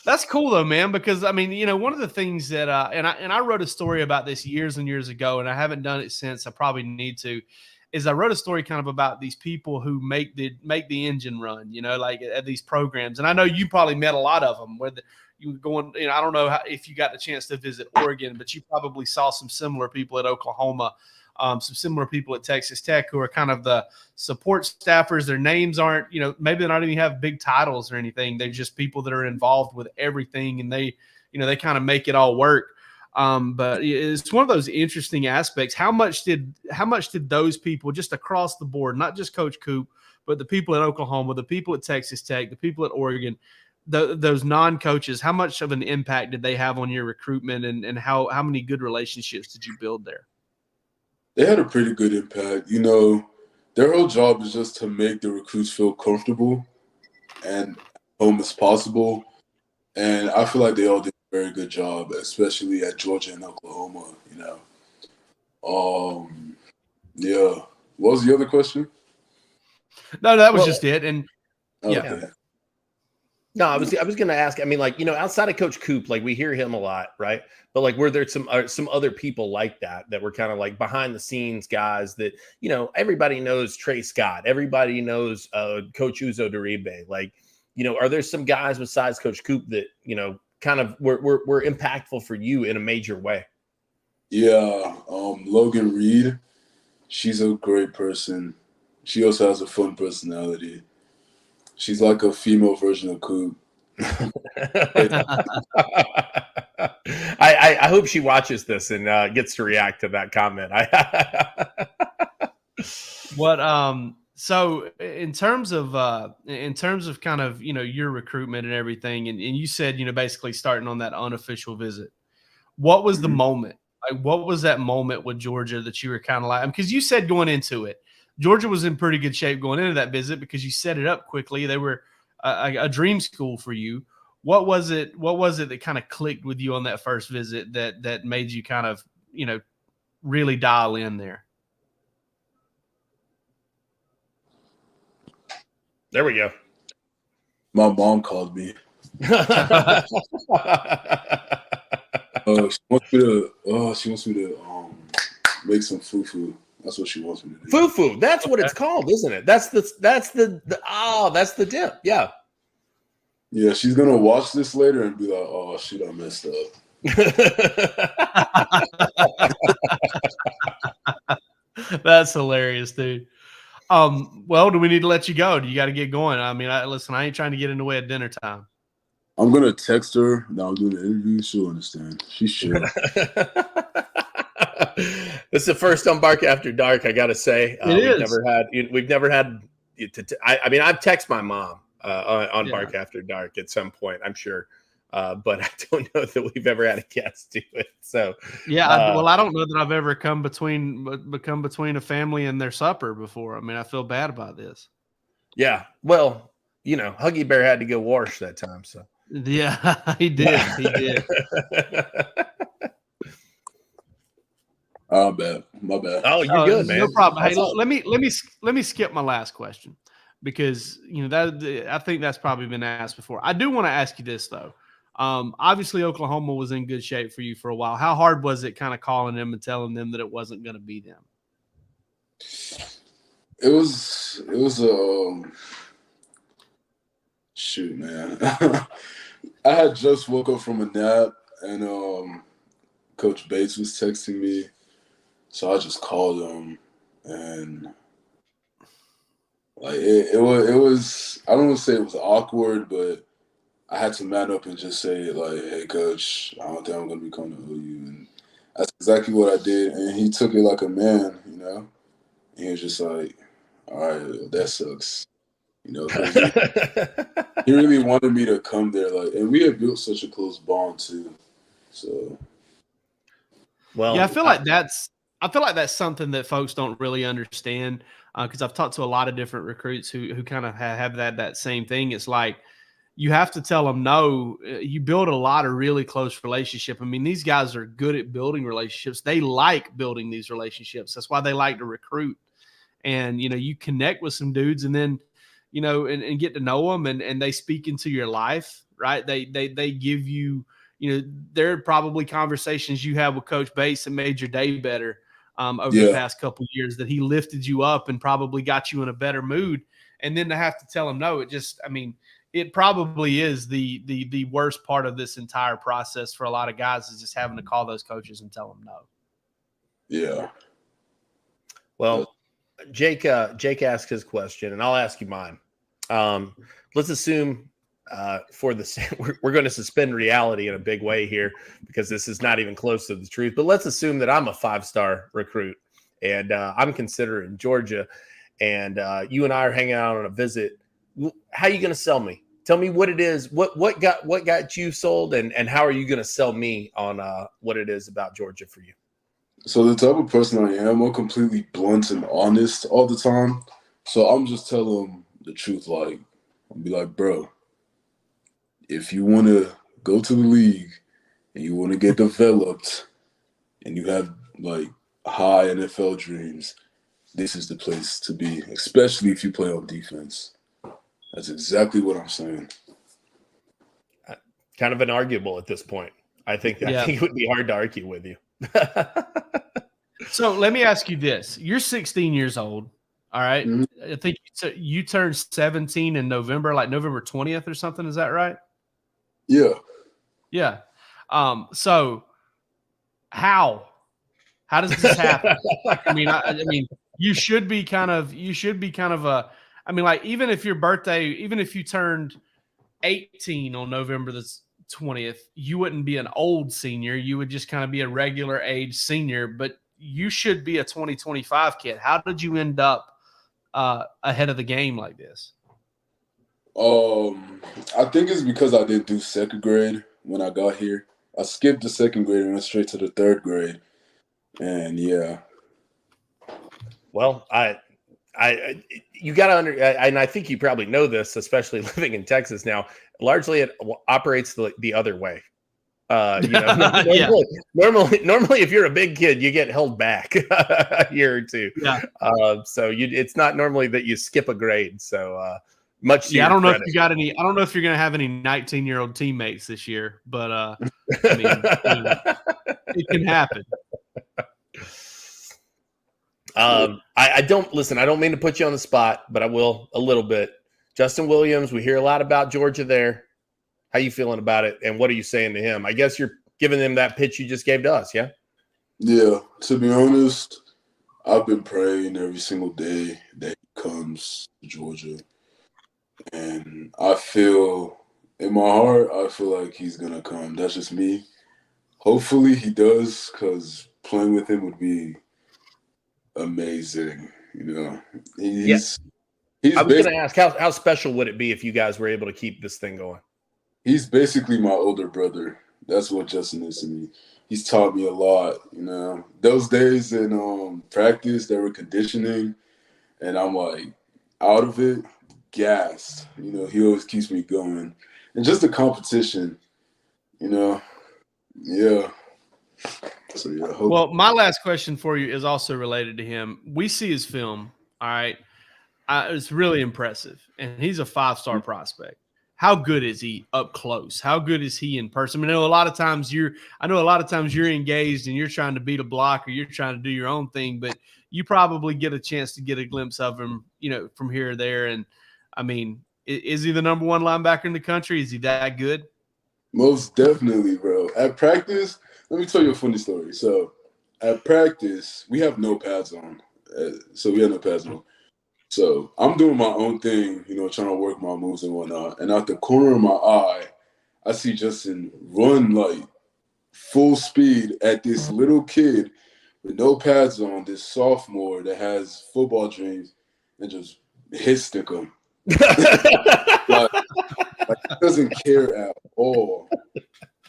That's cool though, man, because I mean, you know, one of the things that and I wrote a story about this years and years ago, and I haven't done it since. I probably need to. Is I wrote a story kind of about these people who make the engine run, you know, like at these programs. And I know you probably met a lot of them. Whether you were going, you know, I don't know if you got the chance to visit Oregon, but you probably saw some similar people at Oklahoma. Some similar people at Texas Tech who are kind of the support staffers. Their names aren't, you know, maybe they don't even have big titles or anything. They're just people that are involved with everything, and they, you know, they kind of make it all work. But it's one of those interesting aspects. How much did those people just across the board, not just Coach Coop, but the people at Oklahoma, the people at Texas Tech, the people at Oregon, those non-coaches, how much of an impact did they have on your recruitment, and how many good relationships did you build there? They had a pretty good impact. You know, their whole job is just to make the recruits feel comfortable and home as possible. And I feel like they all did a very good job, especially at Georgia and Oklahoma, you know. Yeah. What was the other question? No, that was just it. And okay. Yeah. No, I was going to ask. I mean, like, you know, outside of Coach Coop, like we hear him a lot, right? But like, were there some other people like that were kind of like behind the scenes guys that, you know, everybody knows Trey Scott, everybody knows Coach Uzo Duribe. Like, you know, are there some guys besides Coach Coop that, you know, kind of were impactful for you in a major way? Yeah, Logan Reed, she's a great person. She also has a fun personality. She's like a female version of Coop. I hope she watches this and gets to react to that comment. So in terms of kind of, you know, your recruitment and everything, and you said, you know, basically starting on that unofficial visit, what was the moment? Like, what was that moment with Georgia that you were kind of like, because you said going into it, Georgia was in pretty good shape going into that visit because you set it up quickly. They were a dream school for you. What was it that kind of clicked with you on that first visit that made you kind of, you know, really dial in there? There we go. My mom called me. She wants me to make some fufu. That's what she wants me to do. Fufu. That's what it's called, isn't it? That's the dip. Yeah. Yeah, she's gonna watch this later and be like, "Oh shit, I messed up." That's hilarious, dude. Well, do we need to let you go? Do you got to get going? I mean, listen, I ain't trying to get in the way at dinner time. I'm gonna text her. Now I'm doing the interview. She'll understand. She should. This is the first on Bark After Dark. I gotta say, we've never had. I mean, I've texted my mom on Bark After Dark at some point, I'm sure, but I don't know that we've ever had a guest do it. So yeah, I don't know that I've ever come between a family and their supper before. I mean, I feel bad about this. Yeah, well, you know, Huggy Bear had to go wash that time, so yeah, he did. He did. My bad. Oh, you're good, man. No problem. Hey, let me skip my last question. because I think that's probably been asked before. I do want to ask you this though. Obviously Oklahoma was in good shape for you for a while. How hard was it kind of calling them and telling them that it wasn't going to be them? It was shoot, man. I had just woke up from a nap, and Coach Bates was texting me, so I just called him, and like it was I don't want to say it was awkward, but I had to man up and just say like, "Hey, Coach, I don't think I'm gonna be coming to OU," and that's exactly what I did, and he took it like a man, And he was just like, "All right, well, that sucks." 'Cause he really wanted me to come there, and we had built such a close bond too. So, well, yeah, I feel like that's something that folks don't really understand, because I've talked to a lot of different recruits who kind of have that same thing. It's like you have to tell them no. You build a lot of really close relationship. I mean, these guys are good at building relationships. They like building these relationships. That's why they like to recruit. And you connect with some dudes, and then and get to know them, and they speak into your life, right? They give you, there are probably conversations you had with Coach Bates that made your day better over the past couple of years, that he lifted you up and probably got you in a better mood. And then to have to tell him no, it probably is the worst part of this entire process for a lot of guys, is just having to call those coaches and tell them no. Yeah. Well, Jake asked his question, and I'll ask you mine. Let's assume we're going to suspend reality in a big way here, because this is not even close to the truth. But let's assume that I'm a 5-star recruit, and I'm considering Georgia, and you and I are hanging out on a visit. How are you going to sell me? Tell me what it is. What got you sold, and how are you going to sell me on what it is about Georgia for you? So the type of person I am, I'm completely blunt and honest all the time. So I'm just telling them the truth. Like, I'll be like, bro, if you want to go to the league and you want to get developed and you have like high NFL dreams, this is the place to be, especially if you play on defense. That's exactly what I'm saying. Kind of inarguable at this point. I think it would be hard to argue with you. So let me ask you this. You're 16 years old. All right. Mm-hmm. I think you turned 17 in November, like November 20th or something. Is that right? Yeah. Yeah. So how does this happen? I mean, you should be kind of even if your birthday, even if you turned 18 on November the 20th, you wouldn't be an old senior. You would just kind of be a regular age senior, but you should be a 2025 kid. How did you end up ahead of the game like this? I think it's because I didn't do second grade when I got here. I skipped the second grade and went straight to the third grade. And yeah. Well, you got to and I think you probably know this, especially living in Texas now. Largely, it operates the other way. Normally, if you're a big kid, you get held back a year or two. Yeah. So it's not normally that you skip a grade. So much. Yeah, I don't know if you got any. I don't know if you're going to have any 19-year-old teammates this year, but it can happen. I don't listen. I don't mean to put you on the spot, but I will a little bit. Justin Williams, we hear a lot about Georgia there. How you feeling about it, and what are you saying to him? I guess you're giving him that pitch you just gave to us, yeah? Yeah, to be honest, I've been praying every single day that he comes to Georgia. And I feel, in my heart, I feel like he's going to come. That's just me. Hopefully he does, because playing with him would be amazing. He's I was going to ask, how special would it be if you guys were able to keep this thing going? He's basically my older brother. That's what Justin is to me. He's taught me a lot, Those days in practice, they were conditioning, and I'm like out of it, gassed. He always keeps me going. And just the competition, yeah. So, yeah. Well, my last question for you is also related to him. We see his film, all right? It's really impressive, and he's a 5-star prospect. How good is he up close? How good is he in person? I know a lot of times you're engaged and you're trying to beat a block or you're trying to do your own thing, but you probably get a chance to get a glimpse of him, from here or there. And I mean, is he the number 1 linebacker in the country? Is he that good? Most definitely, bro. At practice, let me tell you a funny story. So at practice, we have no pads on. So I'm doing my own thing, trying to work my moves and whatnot. And out the corner of my eye, I see Justin run like full speed at this little kid with no pads on, this sophomore that has football dreams, and just hit stick him. like he doesn't care at all.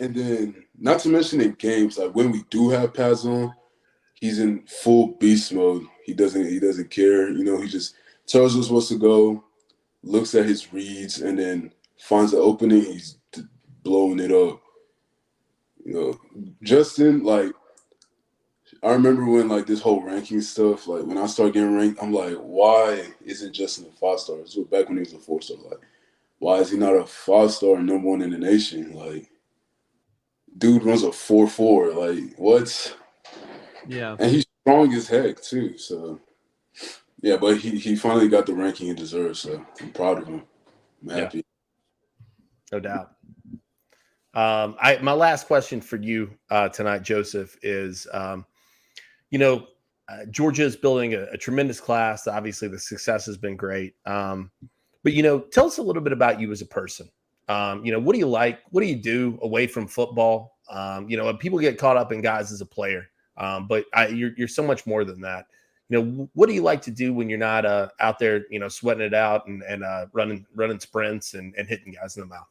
And then, not to mention in games, like when we do have pads on, he's in full beast mode. He doesn't care. He just tells us what's to go, looks at his reads, and then finds the opening. He's blowing it up. Justin, like, I remember when, like, this whole ranking stuff, like, when I started getting ranked, I'm like, why isn't Justin a 5-star? This was back when he was a 4-star. Like, why is he not a 5-star and number 1 in the nation? Like, dude runs a 4.4. Like, what? Yeah. And he's strong as heck, too, so. Yeah, but he finally got the ranking he deserves, so I'm proud of him. I'm happy. No doubt. My last question for you tonight, Joseph, is, Georgia is building a tremendous class. Obviously, the success has been great. But, tell us a little bit about you as a person. What do you like? What do you do away from football? People get caught up in guys as a player, but you're so much more than that. What do you like to do when you're not out there, sweating it out and running sprints and hitting guys in the mouth?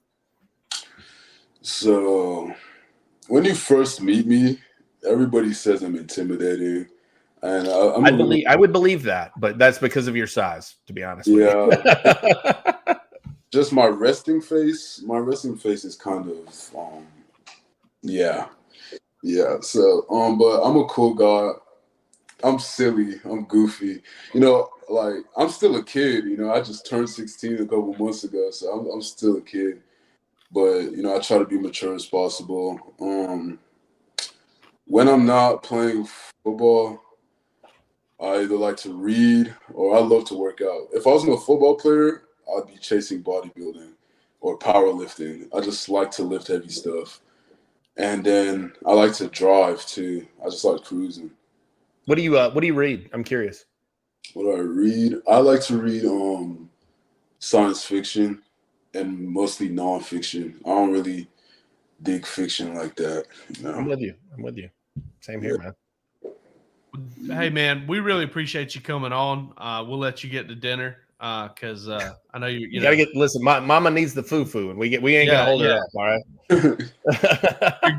So when you first meet me, everybody says I'm intimidating. And I would believe that, but that's because of your size, to be honest with you. Just my resting face. My resting face is kind of, yeah. So, but I'm a cool guy. I'm silly. I'm goofy. Like, I'm still a kid. I just turned 16 a couple months ago, so I'm still a kid. But, I try to be mature as possible. When I'm not playing football, I either like to read or I love to work out. If I wasn't a football player, I'd be chasing bodybuilding or powerlifting. I just like to lift heavy stuff. And then I like to drive too. I just like cruising. What do you read? I'm curious. What do I read? I like to read science fiction and mostly nonfiction. I don't really dig fiction like that. No. I'm with you. Same here, man. Hey, man, we really appreciate you coming on. We'll let you get to dinner because I know you gotta get. Listen, mama needs the foo-foo, and we ain't gonna hold her up. All right.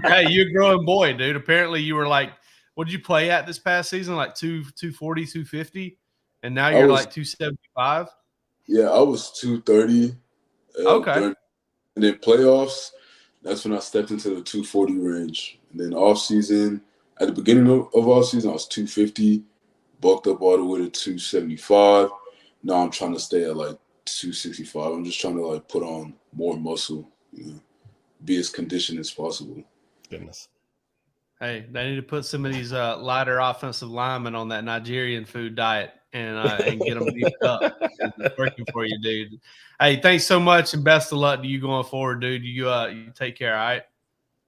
Hey, you're a growing boy, dude. Apparently, you were like, what did you play at this past season? Like 240, 250, and now you're like 275. Yeah, I was 230. Okay. And then playoffs, that's when I stepped into the 240 range. And then off season, at the beginning of off season, I was 250, bulked up all the way to 275. Now I'm trying to stay at like 265. I'm just trying to like put on more muscle, be as conditioned as possible. Goodness. Hey, they need to put some of these lighter offensive linemen on that Nigerian food diet and get them beefed up. It's working for you, dude. Hey, thanks so much and best of luck to you going forward, dude. You take care, all right?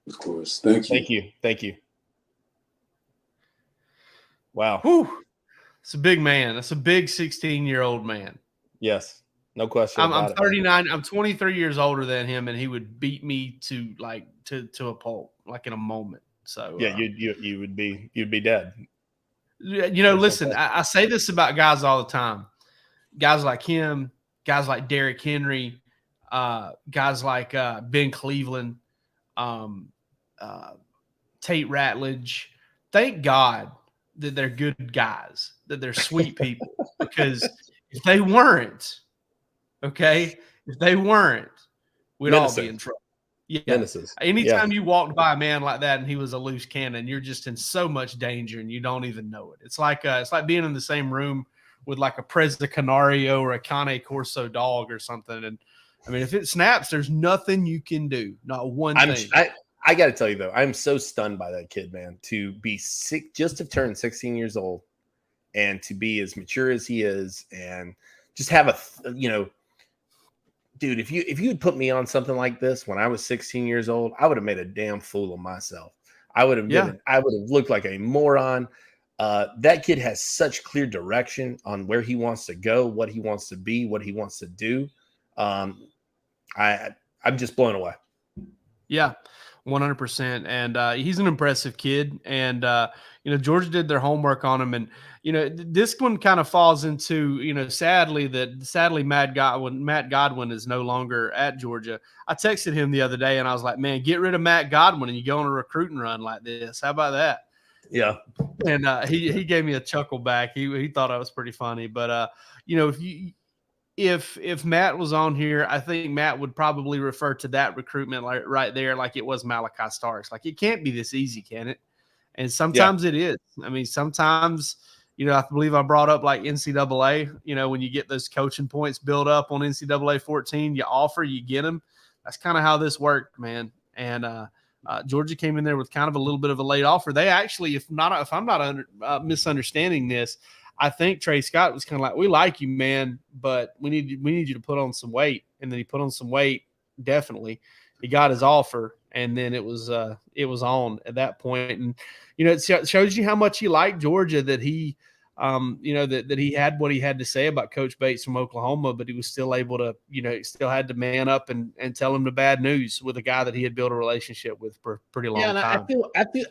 Of course. Thank you. Thank you. Wow. Whew. It's a big man. That's a big 16-year-old man. Yes. No question. I'm 39. I'm 23 years older than him, and he would beat me to a pulp, like in a moment. So yeah, you'd be dead. Listen, I say this about guys all the time. Guys like him, guys like Derrick Henry, guys like Ben Cleveland, Tate Ratledge. Thank God that they're good guys, that they're sweet people. Because if they weren't, we'd all be in trouble. Yeah. Menaces. Anytime you walked by a man like that and he was a loose cannon, you're just in so much danger and you don't even know it. It's like being in the same room like a Presa Canario or a Cane Corso dog or something. And I mean, if it snaps, there's nothing you can do. Not one thing. I got to tell you though, I'm so stunned by that kid, man, to be sick, just to turn 16 years old and to be as mature as he is and just have dude, if you had put me on something like this when I was 16 years old, I would have made a damn fool of myself. I would have looked like a moron. That kid has such clear direction on where he wants to go, what he wants to be, what he wants to do. I'm just blown away. Yeah, 100%. And he's an impressive kid. And, Georgia did their homework on him. And, this one kind of falls into, sadly Matt Godwin is no longer at Georgia. I texted him the other day and I was like, man, get rid of Matt Godwin and you go on a recruiting run like this. How about that? Yeah. And he gave me a chuckle back. He thought I was pretty funny. But, if Matt was on here, I think Matt would probably refer to that recruitment right there like it was Malachi Starks. Like, it can't be this easy, can it? And sometimes it is. I mean, sometimes, I believe I brought up like NCAA, when you get those coaching points built up on NCAA 14, you offer, you get them. That's kind of how this worked, man. And Georgia came in there with kind of a little bit of a late offer. They actually, if I'm not misunderstanding this, I think Trey Scott was kind of like, we like you, man, but we need you to put on some weight. And then he put on some weight. Definitely. He got his offer. And then it was on at that point. And, it shows you how much he liked Georgia, that he, that he had what he had to say about Coach Bates from Oklahoma, but he was still able to, still had to man up and tell him the bad news with a guy that he had built a relationship with for a pretty long time.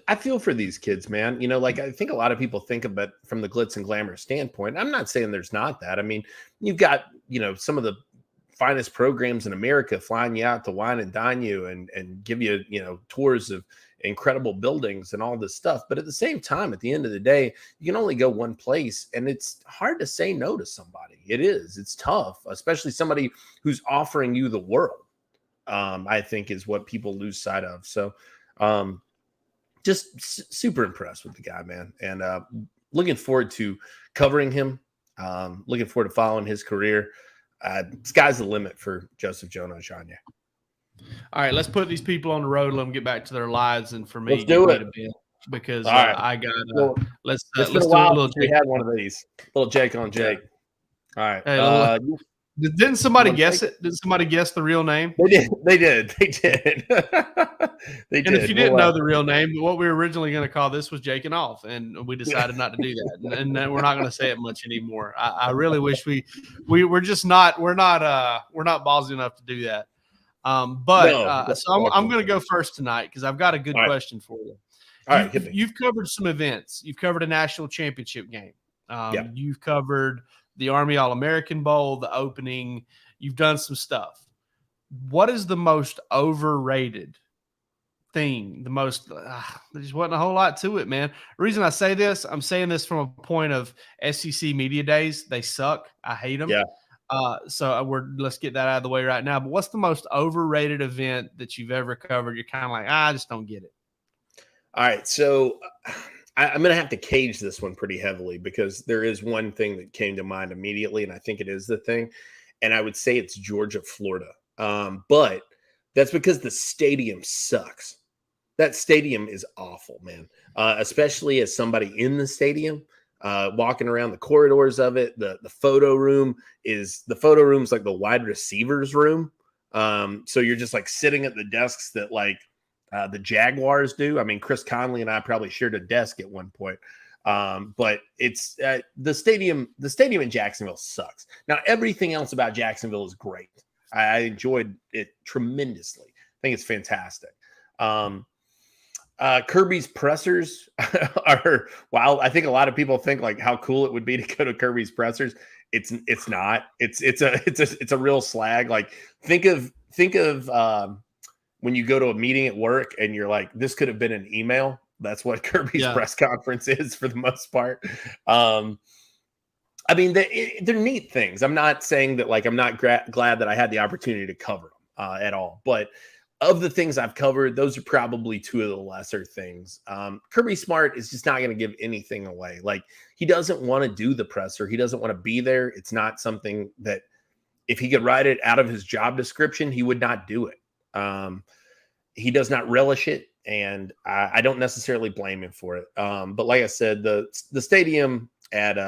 I feel for these kids, man. I think a lot of people think of it from the glitz and glamour standpoint. I'm not saying there's not that. I mean, you've got, some of the finest programs in America flying you out to wine and dine you and give you, tours of incredible buildings and all this stuff. But at the same time, at the end of the day, you can only go one place, and it's hard to say no to somebody. It's tough, especially somebody who's offering you the world. I think is what people lose sight of. So just super impressed with the guy, man. And looking forward to covering him. Looking forward to following his career. Sky's the limit for Joseph Jonah-Ajonye. All right, let's put these people on the road. Let them get back to their lives, and for me, let's do it because I got. Let's do a little. We had one of these little Jake on Jake. All right. Hey, didn't somebody guess it? Did somebody guess the real name? They did. And if you didn't know the real name, what we were originally going to call this was Jaking Off, and we decided not to do that, and we're not going to say it much anymore. I really wish we're just not ballsy enough to do that. So I'm going to go first tonight because I've got a good question for you. All right, you've covered some events. You've covered a national championship game. You've covered the Army All-American Bowl, the opening. You've done some stuff. What is the most overrated thing? There just wasn't a whole lot to it, man. The reason I say this, I'm saying this from a point of SEC media days. They suck. I hate them. Yeah. Let's get that out of the way right now. But what's the most overrated event that you've ever covered? You're kind of like, I just don't get it. All right. So I'm going to have to cage this one pretty heavily because there is one thing that came to mind immediately, and I think it is the thing. And I would say it's Georgia, Florida. But that's because the stadium sucks. That stadium is awful, man. Especially as somebody in the stadium, walking around the corridors of it. The photo room's like the wide receivers room. So you're just like sitting at the desks that like the Jaguars do. I mean, Chris Conley and I probably shared a desk at one point. But it's the stadium in Jacksonville sucks. Now, everything else about Jacksonville is great. I enjoyed it tremendously. I think it's fantastic. Kirby's pressers are I think a lot of people think like how cool it would be to go to Kirby's pressers. It's not. It's a real slag. Like think of when you go to a meeting at work and you're like, this could have been an email. That's what Kirby's press conference is for the most part. I mean, they're neat things. I'm not saying that like I'm not glad that I had the opportunity to cover them at all. But of the things I've covered, those are probably two of the lesser things. Kirby Smart is just not going to give anything away. Like, he doesn't want to do the presser. He doesn't want to be there. It's not something that if he could write it out of his job description, he would not do it. He does not relish it, and I don't necessarily blame him for it. But like I said, the stadium at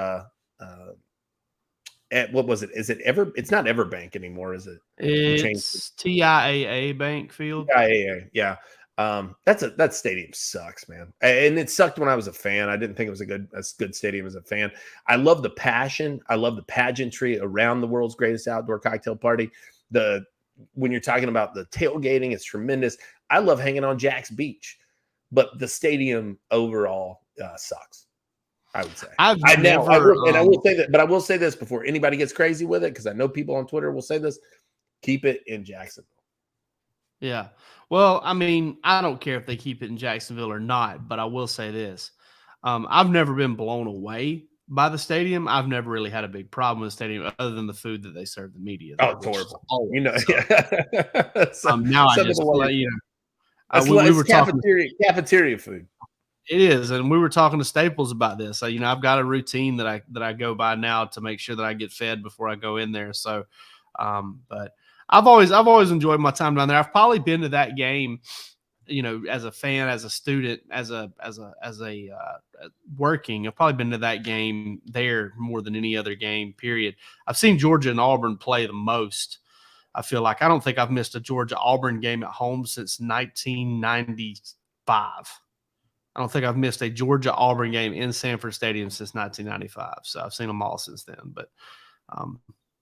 what was it? Is it ever? It's not Everbank anymore, is it? It's TIAA Bank Field. TIAA, yeah. That stadium sucks, man. And it sucked when I was a fan. I didn't think it was a good stadium as a fan. I love the passion. I love the pageantry around the world's greatest outdoor cocktail party. When you're talking about the tailgating, it's tremendous. I love hanging on Jack's Beach, but the stadium overall sucks. I would say. I will say that, but I will say this before anybody gets crazy with it, because I know people on Twitter will say this: keep it in Jacksonville. Yeah. Well, I mean, I don't care if they keep it in Jacksonville or not, but I will say this: I've never been blown away by the stadium. I've never really had a big problem with the stadium, other than the food that they serve the media. Oh, it's horrible. You know. So, now I just let you know. We were cafeteria food. It is, and we were talking to Staples about this. I've got a routine that I go by now to make sure that I get fed before I go in there. So, but I've always enjoyed my time down there. I've probably been to that game, as a fan, as a student, as a working. I've probably been to that game there more than any other game. Period. I've seen Georgia and Auburn play the most. I feel like I don't think I've missed a Georgia Auburn game at home since 1995. I don't think I've missed a Georgia Auburn game in Sanford Stadium since 1995. So I've seen them all since then. But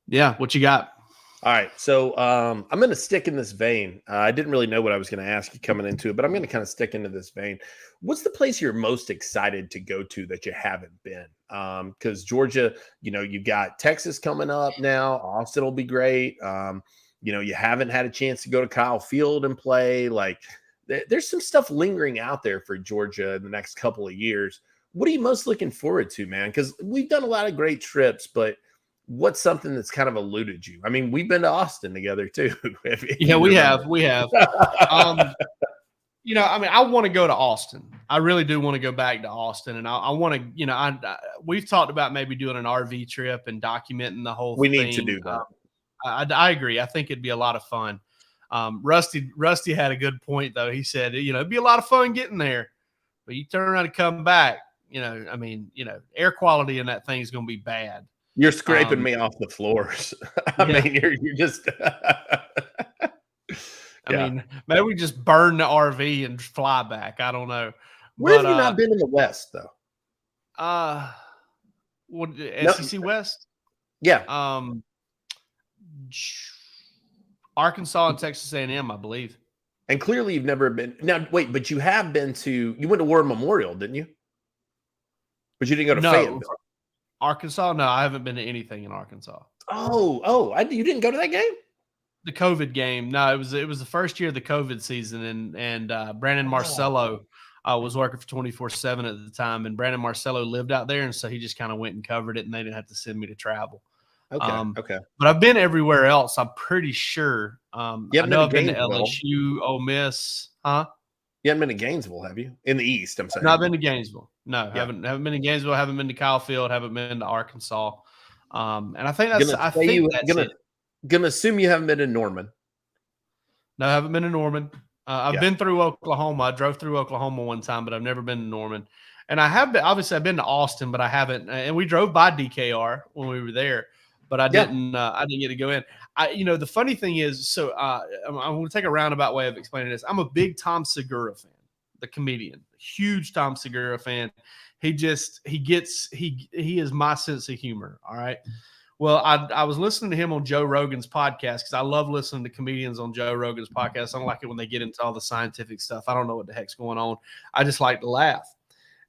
yeah, what you got? All right. So I'm going to stick in this vein. I didn't really know what I was going to ask you coming into it, but I'm going to kind of stick into this vein. What's the place you're most excited to go to that you haven't been? Because Georgia, you've got Texas coming up now. Austin will be great. You haven't had a chance to go to Kyle Field and play. Like, there's some stuff lingering out there for Georgia in the next couple of years. What are you most looking forward to, man? Because we've done a lot of great trips, but what's something that's kind of eluded you? I mean, we've been to Austin together too. Yeah, we have. I want to go to Austin. I really do want to go back to Austin, and I want to, we've talked about maybe doing an RV trip and documenting the whole thing. We need to do that. I agree. I think it'd be a lot of fun. Rusty had a good point though. He said, it'd be a lot of fun getting there, but you turn around and come back, air quality in that thing is going to be bad. You're scraping me off the floors. I mean, you're just, I mean, maybe we just burn the RV and fly back. I don't know. Where have you not been in the West though? SEC West? Yeah. Arkansas and Texas A&M, I believe. And clearly you've never been. Now, wait, but you went to War Memorial, didn't you? But you didn't go to Fayetteville. Arkansas? No, I haven't been to anything in Arkansas. You didn't go to that game? The COVID game. No, it was the first year of the COVID season, and Brandon Marcello was working for 24/7 at the time, and Brandon Marcello lived out there, and so he just kind of went and covered it, and they didn't have to send me to travel. Okay. But I've been everywhere else, I'm pretty sure. I know I've been to LSU, Ole Miss. Huh? You haven't been to Gainesville, have you? In the East, I'm saying. No, I've been to Gainesville. No, haven't been to Gainesville. Haven't been to Kyle Field. Haven't been to Arkansas. And I think that's. Gonna assume you haven't been to Norman. No, I haven't been to Norman. I've been through Oklahoma. I drove through Oklahoma one time, but I've never been to Norman. And I have been. Obviously, I've been to Austin, but I haven't. And we drove by DKR when we were there. But I didn't get to go in. The funny thing is, so I'm going to take a roundabout way of explaining this. I'm a big Tom Segura fan, the comedian, huge Tom Segura fan. He is my sense of humor. All right. Well, I was listening to him on Joe Rogan's podcast because I love listening to comedians on Joe Rogan's podcast. I don't like it when they get into all the scientific stuff. I don't know what the heck's going on. I just like to laugh.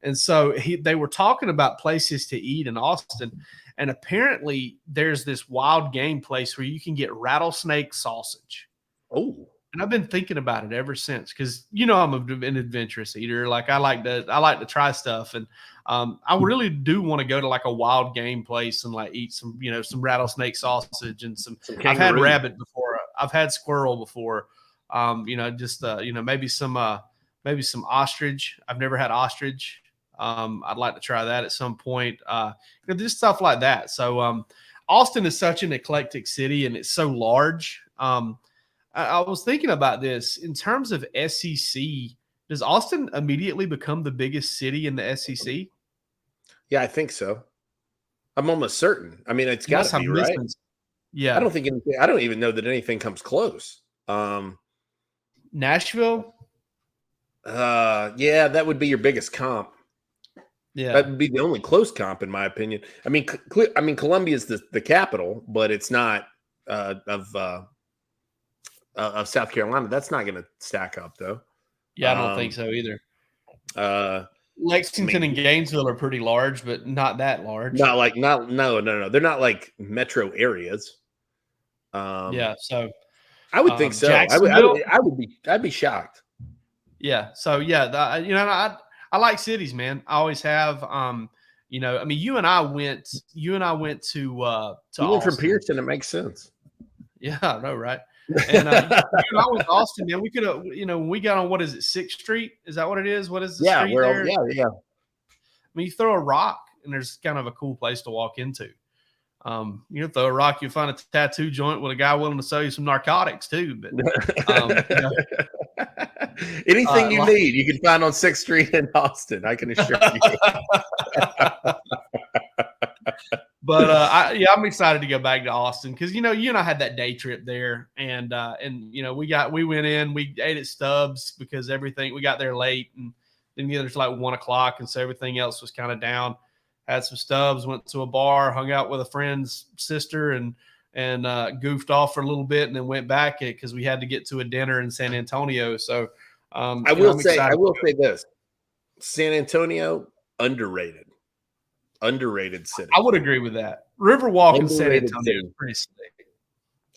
And so they were talking about places to eat in Austin. And apparently there's this wild game place where you can get rattlesnake sausage. Oh. And I've been thinking about it ever since because, I'm an adventurous eater. Like I like to try stuff. And I really do want to go to like a wild game place and like eat some, some rattlesnake sausage and some I've had rabbit before. I've had squirrel before. Just maybe some ostrich. I've never had ostrich. I'd like to try that at some point. Just stuff like that. So Austin is such an eclectic city, and it's so large. I was thinking about this in terms of SEC. Does Austin immediately become the biggest city in the SEC? Yeah, I think so. I'm almost certain. I mean, it's got to be, right? Yeah. I don't even know that anything comes close. Nashville? Yeah, that would be your biggest comp. Yeah. That would be the only close comp, in my opinion. I mean, Columbia is the capital, but it's not of South Carolina. That's not going to stack up, though. Yeah, I don't think so either. Lexington and Gainesville are pretty large, but not that large. No. They're not like metro areas. Yeah, so I would think so. I'd be shocked. Yeah. So yeah, I like cities, man. I always have. You and I went to you went Austin. from Pearson. It makes sense. Yeah, I know, right? And I went to Austin, man. We could have, when we got on, what is it, 6th Street? Is that what it is? What is the street there? Yeah. I mean, you throw a rock, and there's kind of a cool place to walk into. Throw a rock, you find a tattoo joint with a guy willing to sell you some narcotics too. But anything you need, you can find on 6th Street in Austin. I can assure you. But I'm excited to go back to Austin because you and I had that day trip there, and we went in, we ate at Stubbs because we got there late, and then there's like 1:00, and so everything else was kind of down. Had some Stubbs, went to a bar, hung out with a friend's sister, and goofed off for a little bit, and then went back because we had to get to a dinner in San Antonio. So I will say this: San Antonio underrated city. I would agree with that. Riverwalk in San Antonio is pretty slick.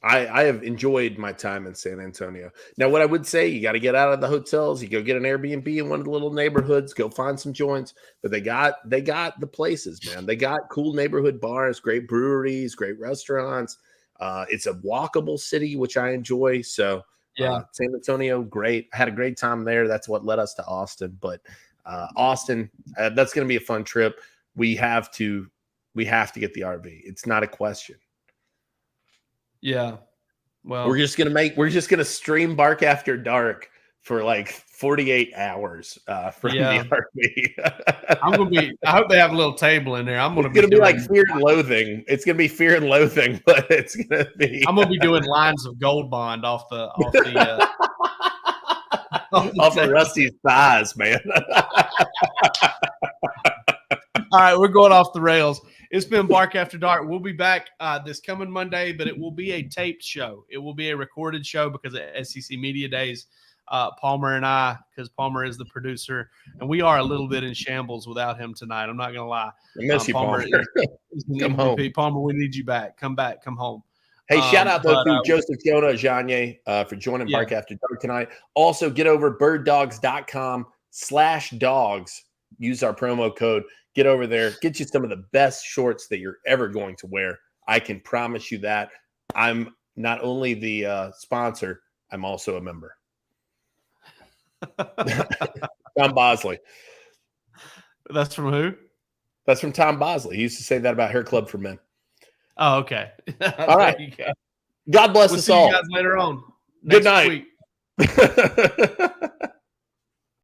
I have enjoyed my time in San Antonio. Now, what I would say, you got to get out of the hotels. You go get an Airbnb in one of the little neighborhoods. Go find some joints. But they got the places, man. They got cool neighborhood bars, great breweries, great restaurants. It's a walkable city, which I enjoy. So, yeah, San Antonio, great. I had a great time there. That's what led us to Austin. But Austin, that's going to be a fun trip. We have to get the RV. It's not a question. Yeah. Well, we're just gonna stream Bark After Dark for like 48 hours from the RV. I hope they have a little table in there. It's gonna be like Fear and Loathing. It's gonna be Fear and Loathing, but it's gonna be. I'm gonna be doing lines of Gold Bond off of Rusty's thighs, man. All right, we're going off the rails. It's been Bark After Dark. We'll be back this coming Monday, but it will be a taped show. It will be a recorded show because of SEC Media Days. Palmer and I, because Palmer is the producer, and we are a little bit in shambles without him tonight. I'm not going to lie. I miss you, Palmer. Come home. Palmer, we need you back. Come back. Come home. Hey, shout out to Joseph Jonah-Ajonye for joining Bark After Dark tonight. Also, get over birddogs.com/dogs. Use our promo code. Get over there. Get you some of the best shorts that you're ever going to wear. I can promise you that. I'm not only the sponsor, I'm also a member. Tom Bosley. That's from who? That's from Tom Bosley. He used to say that about Hair Club for Men. Oh, okay. All right. God bless us all. See you guys later on. Good night. Week.